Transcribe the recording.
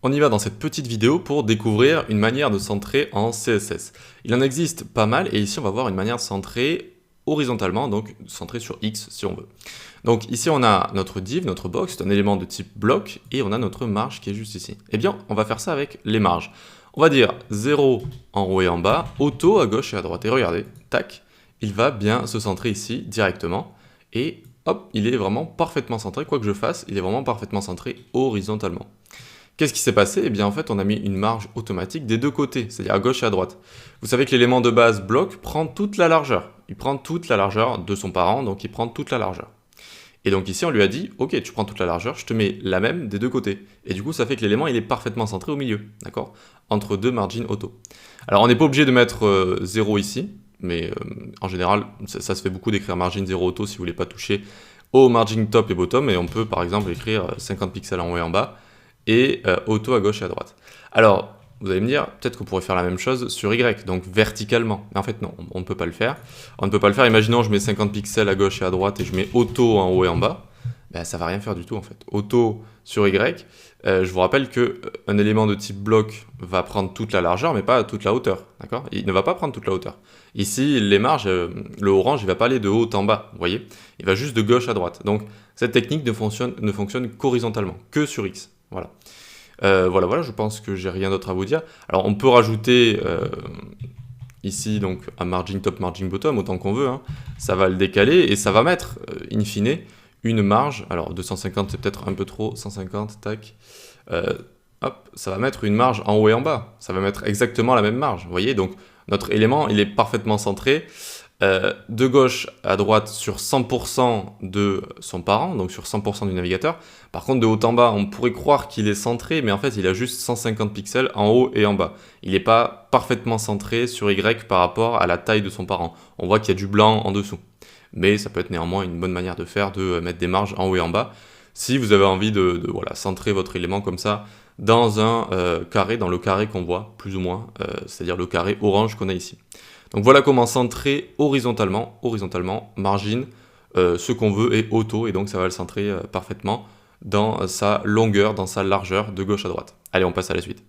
On y va dans cette petite vidéo pour découvrir une manière de centrer en CSS. Il en existe pas mal et ici on va voir une manière de centrer horizontalement, donc centrer sur X si on veut. Donc ici on a notre div, notre box, c'est un élément de type bloc et on a notre marge qui est juste ici. Eh bien on va faire ça avec les marges. On va dire 0 en haut et en bas, auto à gauche et à droite. Et regardez, tac, il va bien se centrer ici directement et hop, il est vraiment parfaitement centré. Quoi que je fasse, il est vraiment parfaitement centré horizontalement. Qu'est-ce qui s'est passé? Eh bien en fait on a mis une marge automatique des deux côtés, c'est-à-dire à gauche et à droite. Vous savez que l'élément de base bloc prend toute la largeur. Il prend toute la largeur de son parent, donc il prend toute la largeur. Et donc ici on lui a dit, ok tu prends toute la largeur, je te mets la même des deux côtés. Et du coup ça fait que l'élément il est parfaitement centré au milieu, d'accord? Entre deux margins auto. Alors on n'est pas obligé de mettre 0 ici, mais en général ça se fait beaucoup d'écrire margin 0 auto si vous voulez pas toucher au margin top et bottom, et on peut par exemple écrire 50 pixels en haut et en bas, et auto à gauche et à droite. Alors, vous allez me dire, peut-être qu'on pourrait faire la même chose sur Y, donc verticalement. Mais en fait, non, on ne peut pas le faire. On ne peut pas le faire. Imaginons, je mets 50 pixels à gauche et à droite et je mets auto en haut et en bas. Ben, ça ne va rien faire du tout, en fait. Auto sur Y, je vous rappelle qu'un élément de type bloc va prendre toute la largeur, mais pas toute la hauteur. D'accord? Il ne va pas prendre toute la hauteur. Ici, les marges, le orange, il ne va pas aller de haut en bas, vous voyez? Il va juste de gauche à droite. Donc, cette technique ne fonctionne qu'horizontalement, que sur X. Voilà. Voilà, je pense que j'ai rien d'autre à vous dire. Alors on peut rajouter ici donc un margin top, margin bottom, autant qu'on veut, hein. Ça va le décaler et ça va mettre, in fine, une marge. Alors 250 c'est peut-être un peu trop, 150, tac. Hop, ça va mettre une marge en haut et en bas. Ça va mettre exactement la même marge, vous voyez? Donc notre élément, il est parfaitement centré. De gauche à droite sur 100% de son parent, donc sur 100% du navigateur. Par contre, de haut en bas, on pourrait croire qu'il est centré, mais en fait, il a juste 150 pixels en haut et en bas. Il n'est pas parfaitement centré sur Y par rapport à la taille de son parent. On voit qu'il y a du blanc en dessous. Mais ça peut être néanmoins une bonne manière de faire, de mettre des marges en haut et en bas, si vous avez envie de voilà, centrer votre élément comme ça dans un carré, dans le carré qu'on voit, plus ou moins, c'est-à-dire le carré orange qu'on a ici. Donc voilà comment centrer horizontalement, margin, ce qu'on veut est auto, et donc ça va le centrer parfaitement dans sa longueur, dans sa largeur de gauche à droite. Allez, on passe à la suite.